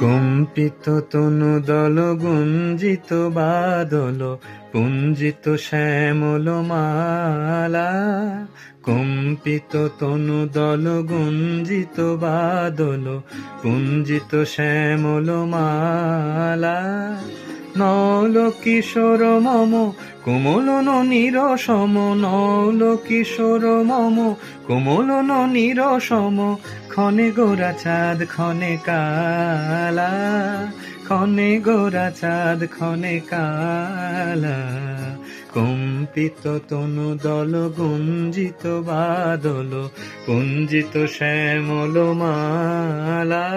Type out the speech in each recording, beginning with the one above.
কম্পিত তনু দল গুঞ্জিত বাদল পুঞ্জিত শ্যামল মালা। কম্পিত তনু দল গুঞ্জিত বাদল পুঞ্জিত শ্যামল মালা। নল কিশোর মম কোমল ননীর সম, নল কিশোর মম কোমল ননীর সম। ক্ষণে গোরা চাঁদ ক্ষণে কালা, ক্ষণে গোরা চাঁদ ক্ষণে কালা। কম্পিত তনু দল গুঞ্জিত বাদল পুঞ্জিত শ্যামল মালা।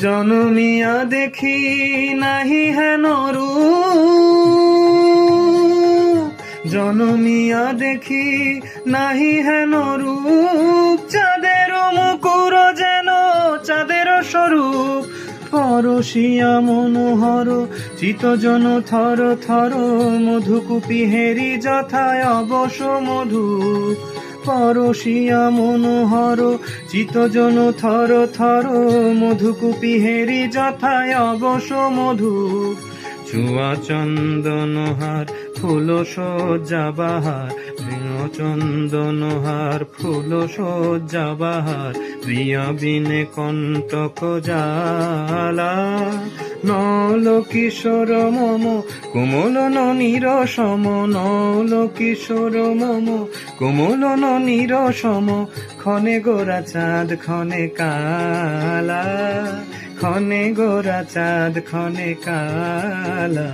জনমিয়া দেখি নাহি হেন রূপ, জনমিয়া দেখি নাহি হেন রূপ। চাঁদের মুকুর যেন চাঁদের স্বরূপ, পরশিয়া মনোহর চিতজন থর থর। মধুকুপি হেরি যথায় অবশ মধু, পরশিয়া মনোহর চিতজন থর থর। মধুকুপি হেরি যথায় অবশ মধু। চুয়া চন্দনহার ফুল সজ্জা বাহার, চন্দনহার ফুল সজ্জা বাহার। প্রিয়া বিনে কণ্টক জালা। নল কিশোর মম কোমল ননীর সম, নল কিশোর মম কোমল ননীর সম। ক্ষণে গোরা চাঁদ ক্ষণে কালা, ক্ষণে গোরা চাঁদ ক্ষণে কালা।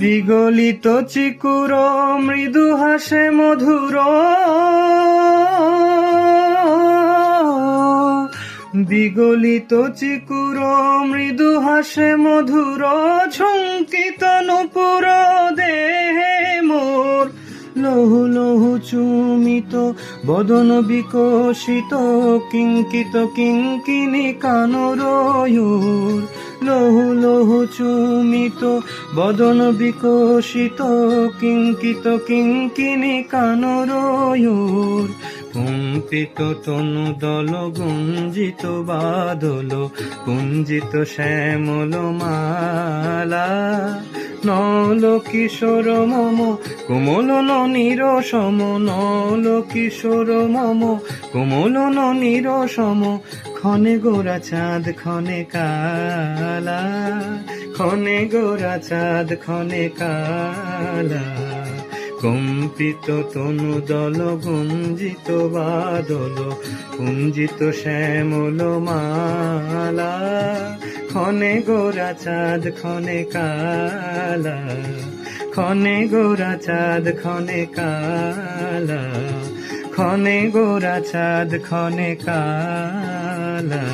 বিগলিত চিকুর মৃদু হাসে মধুর, বিগলিত চিকুর মৃদু হাসে মধুর। ঝুঙ্কিত নূপুর দেহে মোর, লহু লহু চুমিত বদন বিকশিত। কিঙ্কিত কিঙ্কিনি কানরয়ুর, লহু লহু চুমিত বদন বিকশিত। কিঙ্কিত কিঙ্কিনি কানরয়ুর। কম্পিত তনু দল গুঞ্জিত বাদল পুঞ্জিত শ্যামল মালা। নল কিশোর মম কোমল ননীর সম, নল কিশোর মম কোমল ননীর সম। ক্ষণে গোরা চাঁদ ক্ষণে কালা, ক্ষণে গোরা চাঁদ ক্ষণে কালা। কম্পিত তনু দল গুঞ্জিত বাদল পুঞ্জিত শ্যামল মালা। ক্ষণে গোরা চাঁদ ক্ষণে কালা, ক্ষণে গোরা চাঁদ ক্ষণে কালা। ক্ষণে গোরা চাঁদ ক্ষণে কালা।